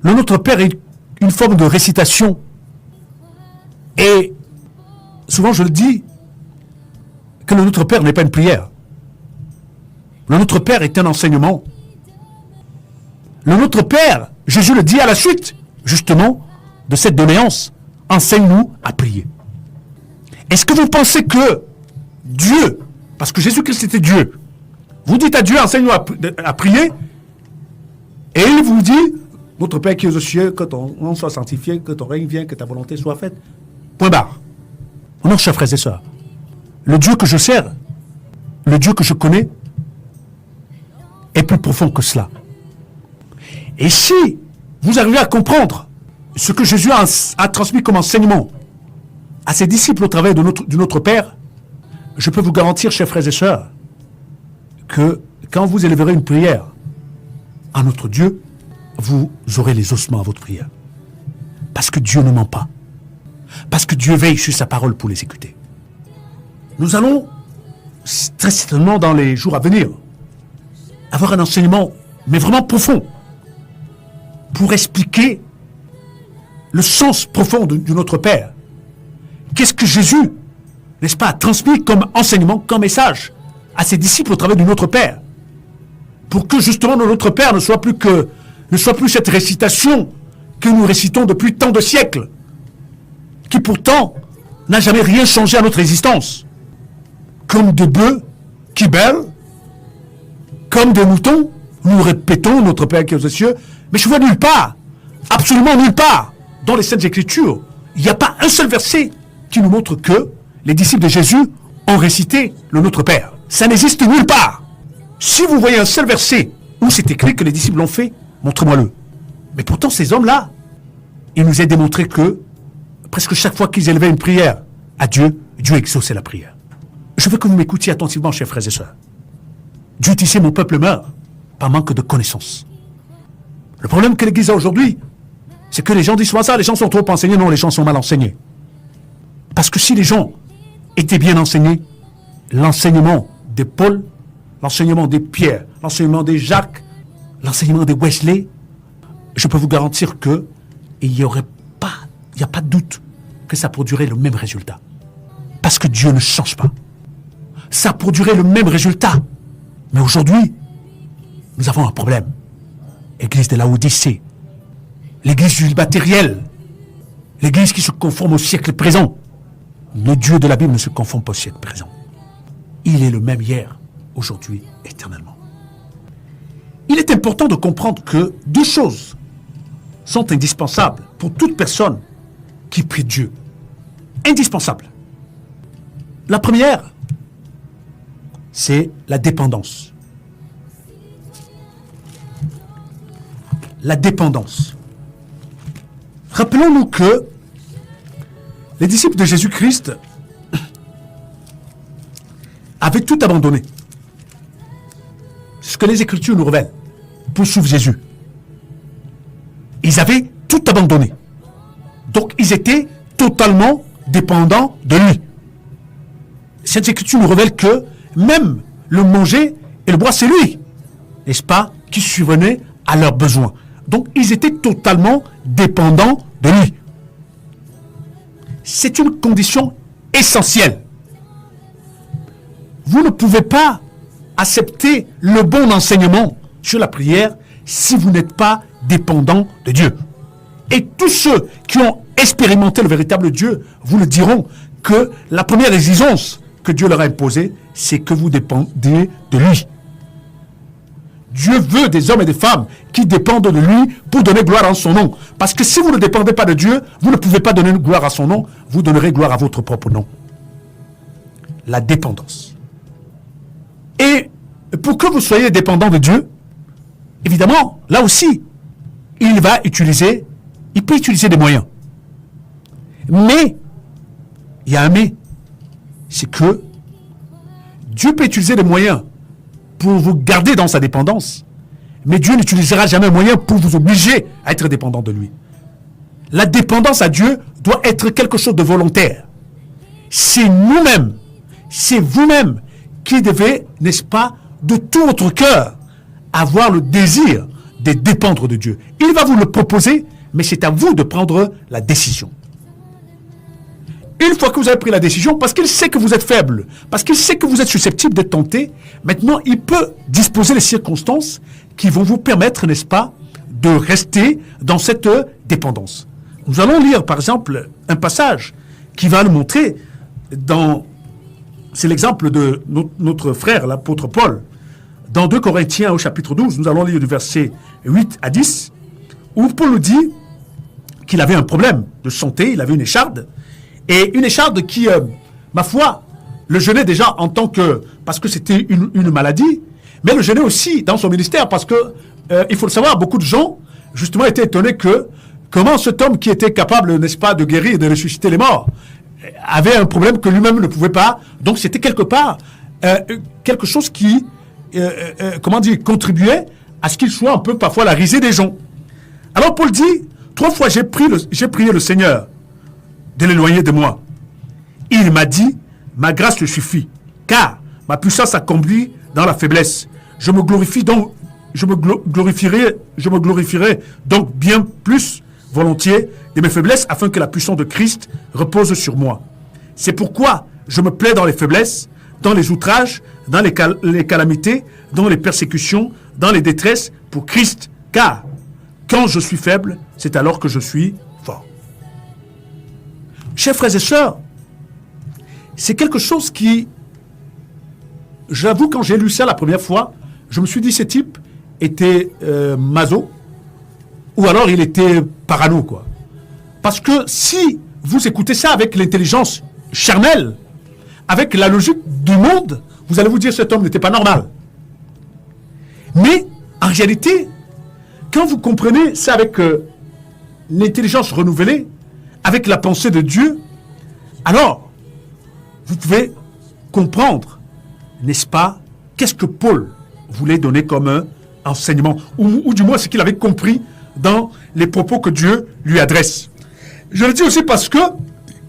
Speaker 2: le Notre Père est une forme de récitation. Et souvent je le dis que le Notre Père n'est pas une prière. Le Notre Père est un enseignement. Le Notre Père, Jésus le dit à la suite, justement, de cette doléance, enseigne-nous à prier. Est-ce que vous pensez que Dieu, parce que Jésus-Christ était Dieu, vous dites à Dieu, enseigne-nous à prier, et il vous dit, notre Père qui est aux cieux, que ton nom soit sanctifié, que ton règne vienne, que ta volonté soit faite. Point barre. Non, chers frères et sœurs, le Dieu que je sers, le Dieu que je connais, est plus profond que cela. Et si vous arrivez à comprendre ce que Jésus a transmis comme enseignement à ses disciples au travers de notre Père, je peux vous garantir, chers frères et sœurs, que quand vous élèverez une prière à notre Dieu, vous aurez les ossements à votre prière. Parce que Dieu ne ment pas. Parce que Dieu veille sur sa parole pour l'exécuter. Nous allons, très certainement dans les jours à venir, avoir un enseignement, mais vraiment profond, pour expliquer le sens profond de notre Père. Qu'est-ce que Jésus, n'est-ce pas, a transmis comme enseignement, comme message à ses disciples au travers de notre Père, pour que justement notre Père ne soit plus cette récitation que nous récitons depuis tant de siècles, qui pourtant n'a jamais rien changé à notre existence. Comme des bœufs qui bêlent, comme des moutons, nous répétons notre Père qui est aux cieux, mais je vois nulle part, absolument nulle part, dans les Saintes Écritures, il n'y a pas un seul verset qui nous montre que les disciples de Jésus ont récité le Notre Père. Ça n'existe nulle part. Si vous voyez un seul verset où c'est écrit que les disciples l'ont fait, montrez-moi-le. Mais pourtant, ces hommes-là, il nous est démontré que presque chaque fois qu'ils élevaient une prière à Dieu, Dieu exauçait la prière. Je veux que vous m'écoutiez attentivement, chers frères et sœurs. Dieu disait, mon peuple meurt par manque de connaissance. Le problème que l'Église a aujourd'hui, c'est que les gens disent souvent ça, les gens sont trop enseignés. Non, les gens sont mal enseignés. Parce que si les gens étaient bien enseignés, l'enseignement des Paul, l'enseignement des Pierre, l'enseignement des Jacques, l'enseignement des Wesley, je peux vous garantir que il n'y a pas de doute que ça produirait le même résultat. Parce que Dieu ne change pas. Ça produirait le même résultat. Mais aujourd'hui, nous avons un problème. L'église de la Odyssée, l'église du matériel, l'église qui se conforme au siècle présent. Le Dieu de la Bible ne se conforme pas au siècle présent. Il est le même hier, aujourd'hui, éternellement. Il est important de comprendre que deux choses sont indispensables pour toute personne qui prie Dieu. Indispensables. La première, c'est la dépendance. La dépendance. Rappelons-nous que les disciples de Jésus-Christ avaient tout abandonné. C'est ce que les Écritures nous révèlent pour suivre Jésus. Ils avaient tout abandonné. Donc ils étaient totalement dépendants de lui. Cette Écriture nous révèle que même le manger et le boire, c'est lui, n'est-ce pas, qui subvenait à leurs besoins. Donc ils étaient totalement dépendants de lui. C'est une condition essentielle. Vous ne pouvez pas accepter le bon enseignement sur la prière si vous n'êtes pas dépendant de Dieu. Et tous ceux qui ont expérimenté le véritable Dieu vous le diront que la première exigence que Dieu leur a imposée, c'est que vous dépendez de lui. Dieu veut des hommes et des femmes qui dépendent de lui pour donner gloire en son nom. Parce que si vous ne dépendez pas de Dieu, vous ne pouvez pas donner gloire à son nom, vous donnerez gloire à votre propre nom. La dépendance. Et pour que vous soyez dépendant de Dieu, évidemment, là aussi, il peut utiliser des moyens. Mais, il y a un mais, c'est que Dieu peut utiliser des moyens pour vous garder dans sa dépendance, mais Dieu n'utilisera jamais un moyen pour vous obliger à être dépendant de lui. La dépendance à Dieu doit être quelque chose de volontaire. C'est nous-mêmes, c'est vous-même qui devez, n'est-ce pas, de tout votre cœur, avoir le désir de dépendre de Dieu. Il va vous le proposer, mais c'est à vous de prendre la décision. Une fois que vous avez pris la décision, parce qu'il sait que vous êtes faible, parce qu'il sait que vous êtes susceptible d'être tenté, maintenant il peut disposer les circonstances qui vont vous permettre, n'est-ce pas, de rester dans cette dépendance. Nous allons lire par exemple un passage qui va nous montrer c'est l'exemple de notre frère, l'apôtre Paul. Dans 2 Corinthiens au chapitre 12, nous allons lire du verset 8 à 10, où Paul nous dit qu'il avait un problème de santé, il avait une écharde, et une écharde qui, ma foi, le gênait déjà parce que c'était une maladie, mais le gênait aussi dans son ministère, parce que, il faut le savoir, beaucoup de gens, justement, étaient étonnés que, comment cet homme qui était capable, n'est-ce pas, de guérir, de ressusciter les morts, avait un problème que lui-même ne pouvait pas. Donc c'était quelque part quelque chose qui, contribuait à ce qu'il soit un peu parfois la risée des gens. Alors Paul dit, 3 fois j'ai prié le Seigneur de l'éloigner de moi. Il m'a dit, ma grâce te suffit, car ma puissance accomplit dans la faiblesse. Je me glorifierai donc bien plus volontiers de mes faiblesses, afin que la puissance de Christ repose sur moi. C'est pourquoi je me plais dans les faiblesses, dans les outrages, dans les calamités, dans les persécutions, dans les détresses, pour Christ, car quand je suis faible, c'est alors que je suis fort. Chers frères et sœurs, c'est quelque chose qui, j'avoue, quand j'ai lu ça la première fois, je me suis dit, ce type était maso, ou alors il était parano, quoi. Parce que si vous écoutez ça avec l'intelligence charnelle, avec la logique du monde, vous allez vous dire, cet homme n'était pas normal. Mais, en réalité, quand vous comprenez ça avec l'intelligence renouvelée, avec la pensée de Dieu, alors, vous pouvez comprendre, n'est-ce pas, qu'est-ce que Paul voulait donner comme un enseignement, ou du moins ce qu'il avait compris dans les propos que Dieu lui adresse. Je le dis aussi parce que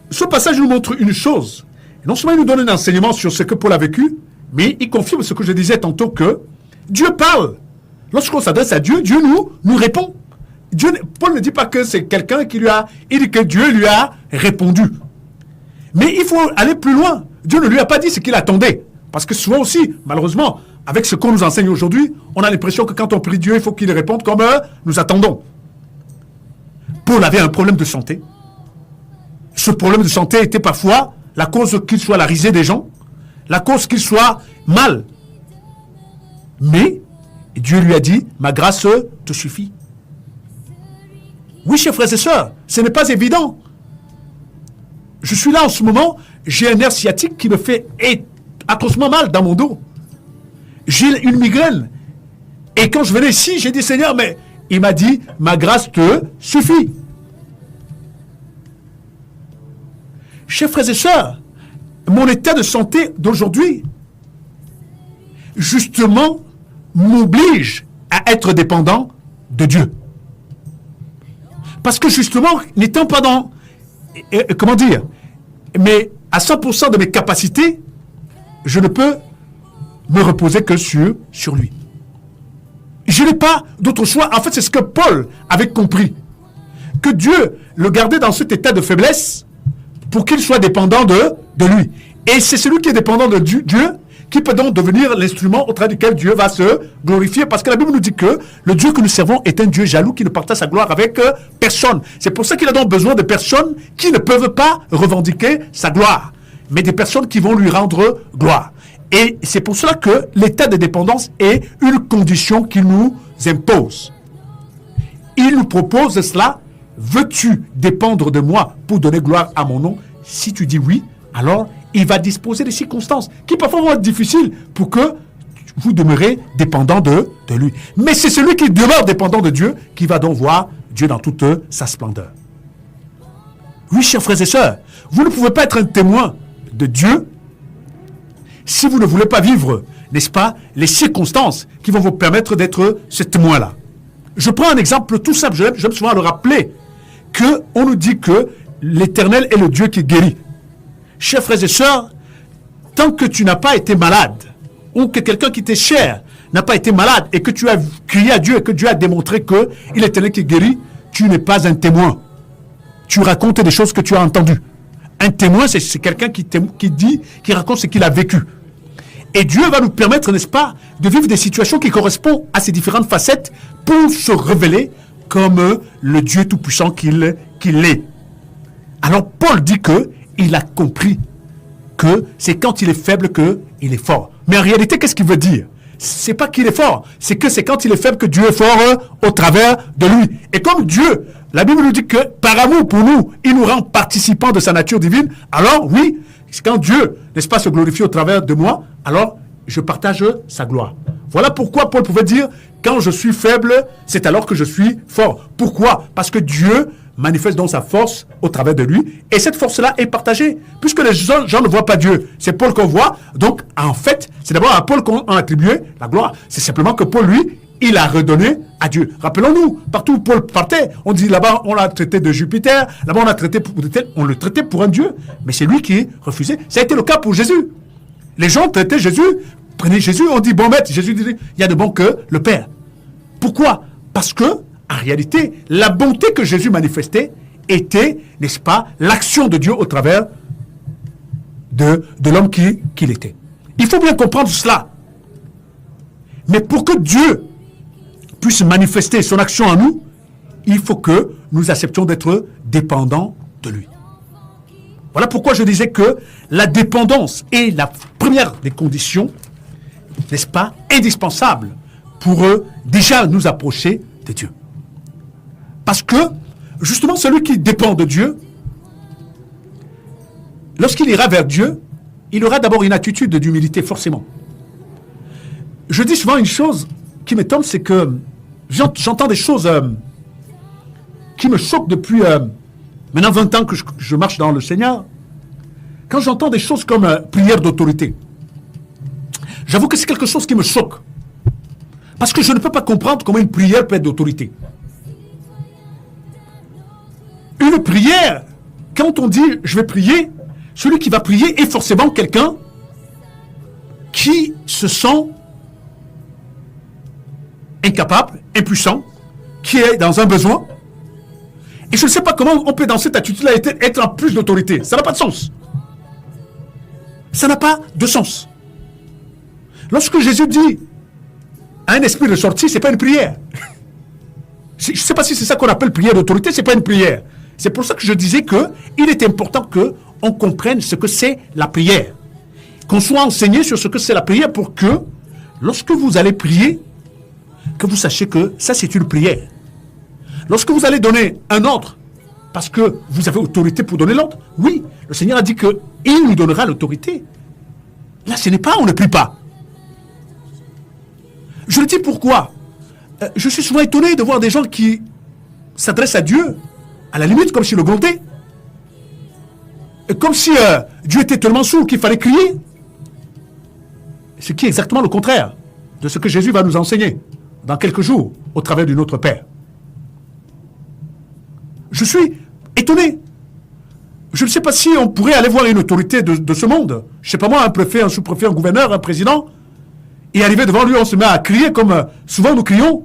Speaker 2: ce passage nous montre une chose. Non seulement il nous donne un enseignement sur ce que Paul a vécu, mais il confirme ce que je disais tantôt, que Dieu parle. Lorsqu'on s'adresse à Dieu, Dieu nous répond. Paul ne dit pas que c'est quelqu'un qui il dit que Dieu lui a répondu. Mais il faut aller plus loin. Dieu ne lui a pas dit ce qu'il attendait. Parce que souvent aussi, malheureusement, avec ce qu'on nous enseigne aujourd'hui, on a l'impression que quand on prie Dieu, il faut qu'il réponde comme nous attendons. Paul avait un problème de santé. Ce problème de santé était parfois la cause qu'il soit la risée des gens, la cause qu'il soit mal. Mais Dieu lui a dit, ma grâce te suffit. Oui, chers frères et sœurs, ce n'est pas évident. Je suis là en ce moment, j'ai un nerf sciatique qui me fait atrocement mal dans mon dos. J'ai une migraine. Et quand je venais ici, j'ai dit, Seigneur, mais il m'a dit, ma grâce te suffit. Chers frères et sœurs, mon état de santé d'aujourd'hui, justement, m'oblige à être dépendant de Dieu. Parce que justement, n'étant pas dans, mais à 100% de mes capacités, je ne peux me reposer que sur lui. Je n'ai pas d'autre choix. En fait, c'est ce que Paul avait compris. Que Dieu le gardait dans cet état de faiblesse pour qu'il soit dépendant de lui. Et c'est celui qui est dépendant de Dieu qui peut donc devenir l'instrument au travers duquel Dieu va se glorifier. Parce que la Bible nous dit que le Dieu que nous servons est un Dieu jaloux qui ne partage sa gloire avec personne. C'est pour ça qu'il a donc besoin de personnes qui ne peuvent pas revendiquer sa gloire, mais des personnes qui vont lui rendre gloire. Et c'est pour cela que l'état de dépendance est une condition qu'il nous impose. Il nous propose cela. Veux-tu dépendre de moi pour donner gloire à mon nom? Si tu dis oui, alors il va disposer des circonstances qui parfois vont être difficiles pour que vous demeurez dépendant de lui. Mais c'est celui qui demeure dépendant de Dieu qui va donc voir Dieu dans toute sa splendeur. Oui, chers frères et sœurs, vous ne pouvez pas être un témoin de Dieu si vous ne voulez pas vivre, n'est-ce pas, les circonstances qui vont vous permettre d'être ce témoin-là. Je prends un exemple tout simple, j'aime souvent le rappeler, qu'on nous dit que l'Éternel est le Dieu qui guérit. Chers frères et sœurs, tant que tu n'as pas été malade, ou que quelqu'un qui t'est cher n'a pas été malade, et que tu as crié à Dieu, et que Dieu a démontré qu'il est l'Éternel qui guérit, tu n'es pas un témoin. Tu racontes des choses que tu as entendues. Un témoin, c'est quelqu'un qui raconte ce qu'il a vécu. Et Dieu va nous permettre, n'est-ce pas, de vivre des situations qui correspondent à ces différentes facettes pour se révéler comme le Dieu tout-puissant qu'il est. Alors Paul dit qu'il a compris que c'est quand il est faible qu'il est fort. Mais en réalité, qu'est-ce qu'il veut dire? C'est pas qu'il est fort, c'est que c'est quand il est faible que Dieu est fort au travers de lui. Et comme Dieu, la Bible nous dit que par amour pour nous, il nous rend participants de sa nature divine, alors oui, quand Dieu, n'est-ce pas, se glorifie au travers de moi, alors je partage sa gloire. Voilà pourquoi Paul pouvait dire, quand je suis faible, c'est alors que je suis fort. Pourquoi? Parce que Dieu manifeste donc sa force au travers de lui, et cette force-là est partagée, puisque les gens ne voient pas Dieu. C'est Paul qu'on voit, donc en fait, c'est d'abord à Paul qu'on a attribué la gloire. C'est simplement que Paul, lui, il a redonné à Dieu. Rappelons-nous, partout où Paul partait, on dit là-bas, on l'a traité de Jupiter, là-bas on le traitait pour un Dieu, mais c'est lui qui refusait. Ça a été le cas pour Jésus. Les gens traitaient Jésus, prenaient Jésus, on dit bon maître, Jésus disait, il y a de bon que le Père. Pourquoi? Parce que, en réalité, la bonté que Jésus manifestait était, n'est-ce pas, l'action de Dieu au travers de l'homme qu'il était. Il faut bien comprendre cela. Mais pour que Dieu puisse manifester son action en nous, il faut que nous acceptions d'être dépendants de lui. Voilà pourquoi je disais que la dépendance est la première des conditions, n'est-ce pas, indispensable pour déjà nous approcher de Dieu. Parce que, justement, celui qui dépend de Dieu, lorsqu'il ira vers Dieu, il aura d'abord une attitude d'humilité, forcément. Je dis souvent une chose qui m'étonne, c'est que j'entends des choses qui me choquent depuis maintenant 20 ans que je marche dans le Seigneur. Quand j'entends des choses comme prière d'autorité, j'avoue que c'est quelque chose qui me choque. Parce que je ne peux pas comprendre comment une prière peut être d'autorité. Une prière, quand on dit je vais prier, celui qui va prier est forcément quelqu'un qui se sent incapable, impuissant, qui est dans un besoin. Et je ne sais pas comment on peut dans cette attitude-là être en plus d'autorité. Ça n'a pas de sens. Ça n'a pas de sens. Lorsque Jésus dit à un esprit de sortie, ce n'est pas une prière. Je ne sais pas si c'est ça qu'on appelle prière d'autorité, ce n'est pas une prière. C'est pour ça que je disais qu'il est important qu'on comprenne ce que c'est la prière. Qu'on soit enseigné sur ce que c'est la prière pour que, lorsque vous allez prier, que vous sachiez que ça c'est une prière. Lorsque vous allez donner un ordre, parce que vous avez autorité pour donner l'ordre, oui, le Seigneur a dit qu'il nous donnera l'autorité. Là, ce n'est pas, on ne prie pas. Je le dis pourquoi. Je suis souvent étonné de voir des gens qui s'adressent à Dieu, à la limite comme s'il le grondait. Comme si Dieu était tellement sourd qu'il fallait crier. Ce qui est exactement le contraire de ce que Jésus va nous enseigner dans quelques jours au travers du Notre Père. Je suis étonné. Je ne sais pas si on pourrait aller voir une autorité de ce monde. Je ne sais pas moi, un préfet, un sous-préfet, un gouverneur, un président, et arriver devant lui, on se met à crier comme souvent nous crions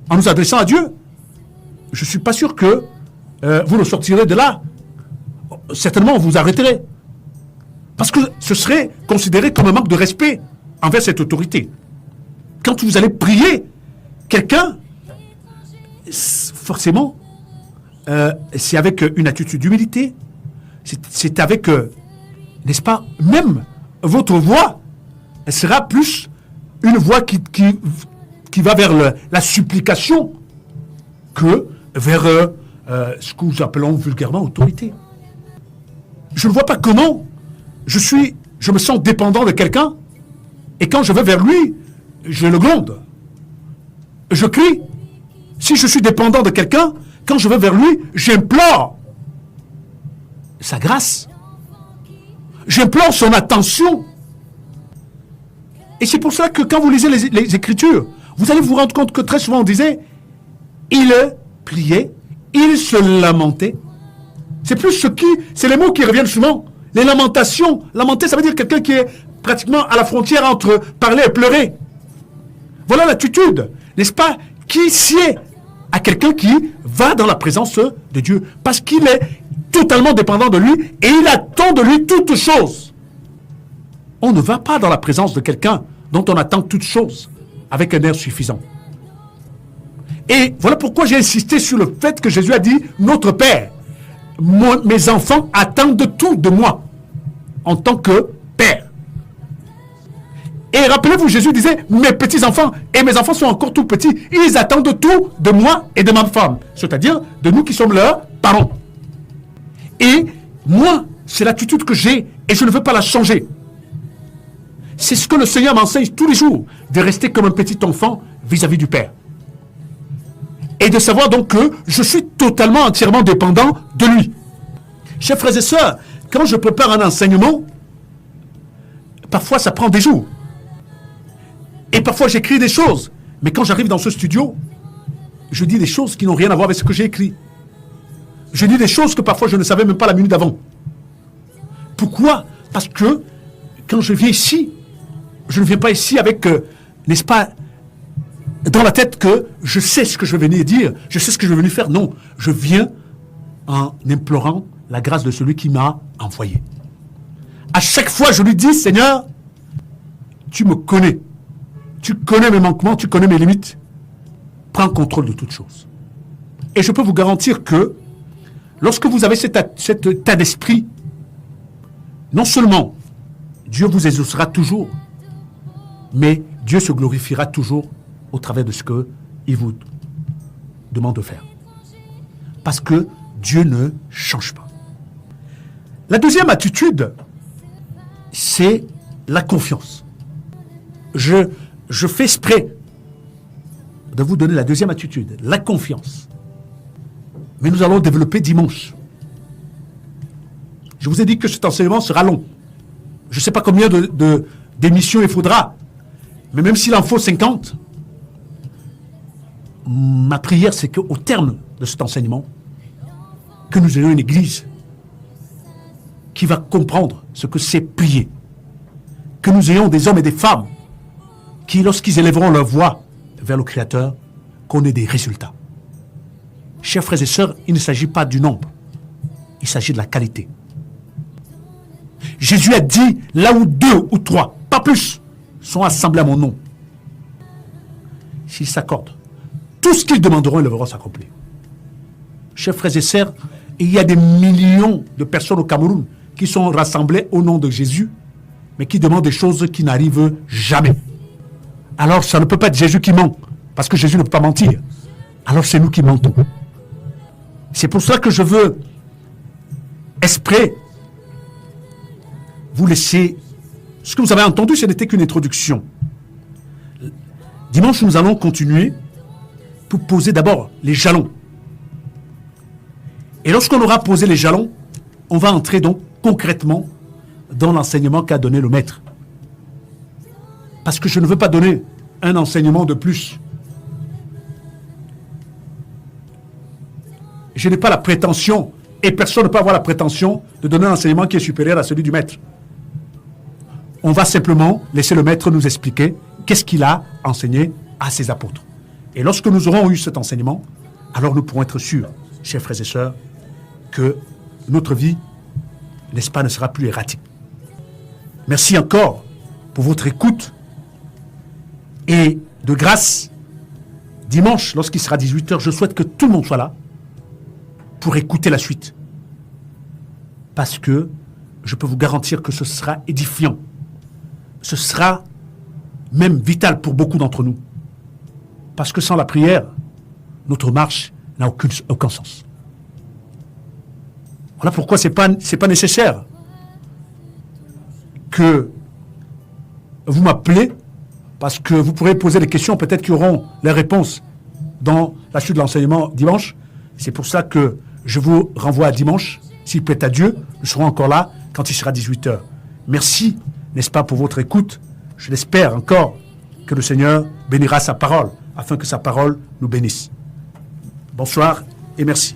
Speaker 2: en nous adressant à Dieu. Je ne suis pas sûr que vous le sortirez de là. Certainement, vous arrêterez. Parce que ce serait considéré comme un manque de respect envers cette autorité. Quand vous allez prier quelqu'un, forcément, c'est avec une attitude d'humilité, c'est avec, n'est-ce pas, même votre voix, elle sera plus une voix qui va vers la supplication que vers ce que nous appelons vulgairement autorité. Je ne vois pas comment je me sens dépendant de quelqu'un et quand je vais vers lui, je le gronde. Je crie. Si je suis dépendant de quelqu'un, quand je vais vers lui, j'implore sa grâce. J'implore son attention. Et c'est pour cela que quand vous lisez les Écritures, vous allez vous rendre compte que très souvent on disait, il priait, il se lamentait. C'est les mots qui reviennent souvent. Les lamentations. Lamenter, ça veut dire quelqu'un qui est pratiquement à la frontière entre parler et pleurer. Voilà l'attitude, n'est-ce pas, qui sied à quelqu'un qui va dans la présence de Dieu. Parce qu'il est totalement dépendant de lui et il attend de lui toutes choses. On ne va pas dans la présence de quelqu'un dont on attend toutes choses avec un air suffisant. Et voilà pourquoi j'ai insisté sur le fait que Jésus a dit « Notre Père, mes enfants attendent tout de moi en tant que Père. » Et rappelez-vous, Jésus disait « Mes petits-enfants, et mes enfants sont encore tout petits, ils attendent tout de moi et de ma femme. » C'est-à-dire de nous qui sommes leurs parents. Et moi, c'est l'attitude que j'ai et je ne veux pas la changer. C'est ce que le Seigneur m'enseigne tous les jours, de rester comme un petit enfant vis-à-vis du Père. Et de savoir donc que je suis totalement, entièrement dépendant de lui. Chers frères et sœurs, quand je prépare un enseignement, parfois ça prend des jours. Et parfois j'écris des choses. Mais quand j'arrive dans ce studio, je dis des choses qui n'ont rien à voir avec ce que j'ai écrit. Je dis des choses que parfois je ne savais même pas la minute d'avant. Pourquoi? Parce que quand je viens ici, je ne viens pas ici avec, n'est-ce pas, dans la tête que je sais ce que je vais venir dire, je sais ce que je vais venir faire. Non, je viens en implorant la grâce de celui qui m'a envoyé. À chaque fois, je lui dis, Seigneur, tu me connais. Tu connais mes manquements, tu connais mes limites. Prends contrôle de toutes choses. Et je peux vous garantir que lorsque vous avez cet état d'esprit, non seulement Dieu vous exaucera toujours, mais Dieu se glorifiera toujours au travers de ce qu'il vous demande de faire. Parce que Dieu ne change pas. La deuxième attitude, c'est la confiance. Je fais exprès de vous donner la deuxième attitude, la confiance. Mais nous allons développer dimanche. Je vous ai dit que cet enseignement sera long. Je ne sais pas combien d'émissions il faudra. Mais même s'il en faut 50, ma prière, c'est qu'au terme de cet enseignement, que nous ayons une église qui va comprendre ce que c'est prier. Que nous ayons des hommes et des femmes qui, lorsqu'ils élèveront leur voix vers le Créateur, qu'on ait des résultats. Chers frères et sœurs, il ne s'agit pas du nombre. Il s'agit de la qualité. Jésus a dit, là où 2 ou 3, pas plus, sont assemblés à mon nom, s'ils s'accordent, tout ce qu'ils demanderont, ils le verront s'accomplir. Chers frères et sœurs, il y a des millions de personnes au Cameroun qui sont rassemblées au nom de Jésus, mais qui demandent des choses qui n'arrivent jamais. Alors ça ne peut pas être Jésus qui ment, parce que Jésus ne peut pas mentir. Alors c'est nous qui mentons. C'est pour cela que je veux exprès vous laisser. Ce que vous avez entendu, ce n'était qu'une introduction. Dimanche, nous allons continuer pour poser d'abord les jalons. Et lorsqu'on aura posé les jalons, on va entrer donc concrètement dans l'enseignement qu'a donné le maître. Parce que je ne veux pas donner un enseignement de plus. Je n'ai pas la prétention, et personne ne peut avoir la prétention de donner un enseignement qui est supérieur à celui du maître. On va simplement laisser le maître nous expliquer qu'est-ce qu'il a enseigné à ses apôtres. Et lorsque nous aurons eu cet enseignement, alors nous pourrons être sûrs, chers frères et sœurs, que notre vie, n'est-ce pas, ne sera plus erratique. Merci encore pour votre écoute Et de grâce, dimanche, lorsqu'il sera 18h, je souhaite que tout le monde soit là pour écouter la suite. Parce que je peux vous garantir que ce sera édifiant. Ce sera même vital pour beaucoup d'entre nous. Parce que sans la prière, notre marche n'a aucun sens. Voilà pourquoi c'est pas nécessaire que vous m'appelez, parce que vous pourrez poser des questions, peut-être qu'ils auront les réponses dans la suite de l'enseignement dimanche. C'est pour ça que je vous renvoie à dimanche. S'il plaît à Dieu, nous serons encore là quand il sera 18h. Merci, n'est-ce pas, pour votre écoute. Je l'espère encore que le Seigneur bénira sa parole, afin que sa parole nous bénisse. Bonsoir et merci.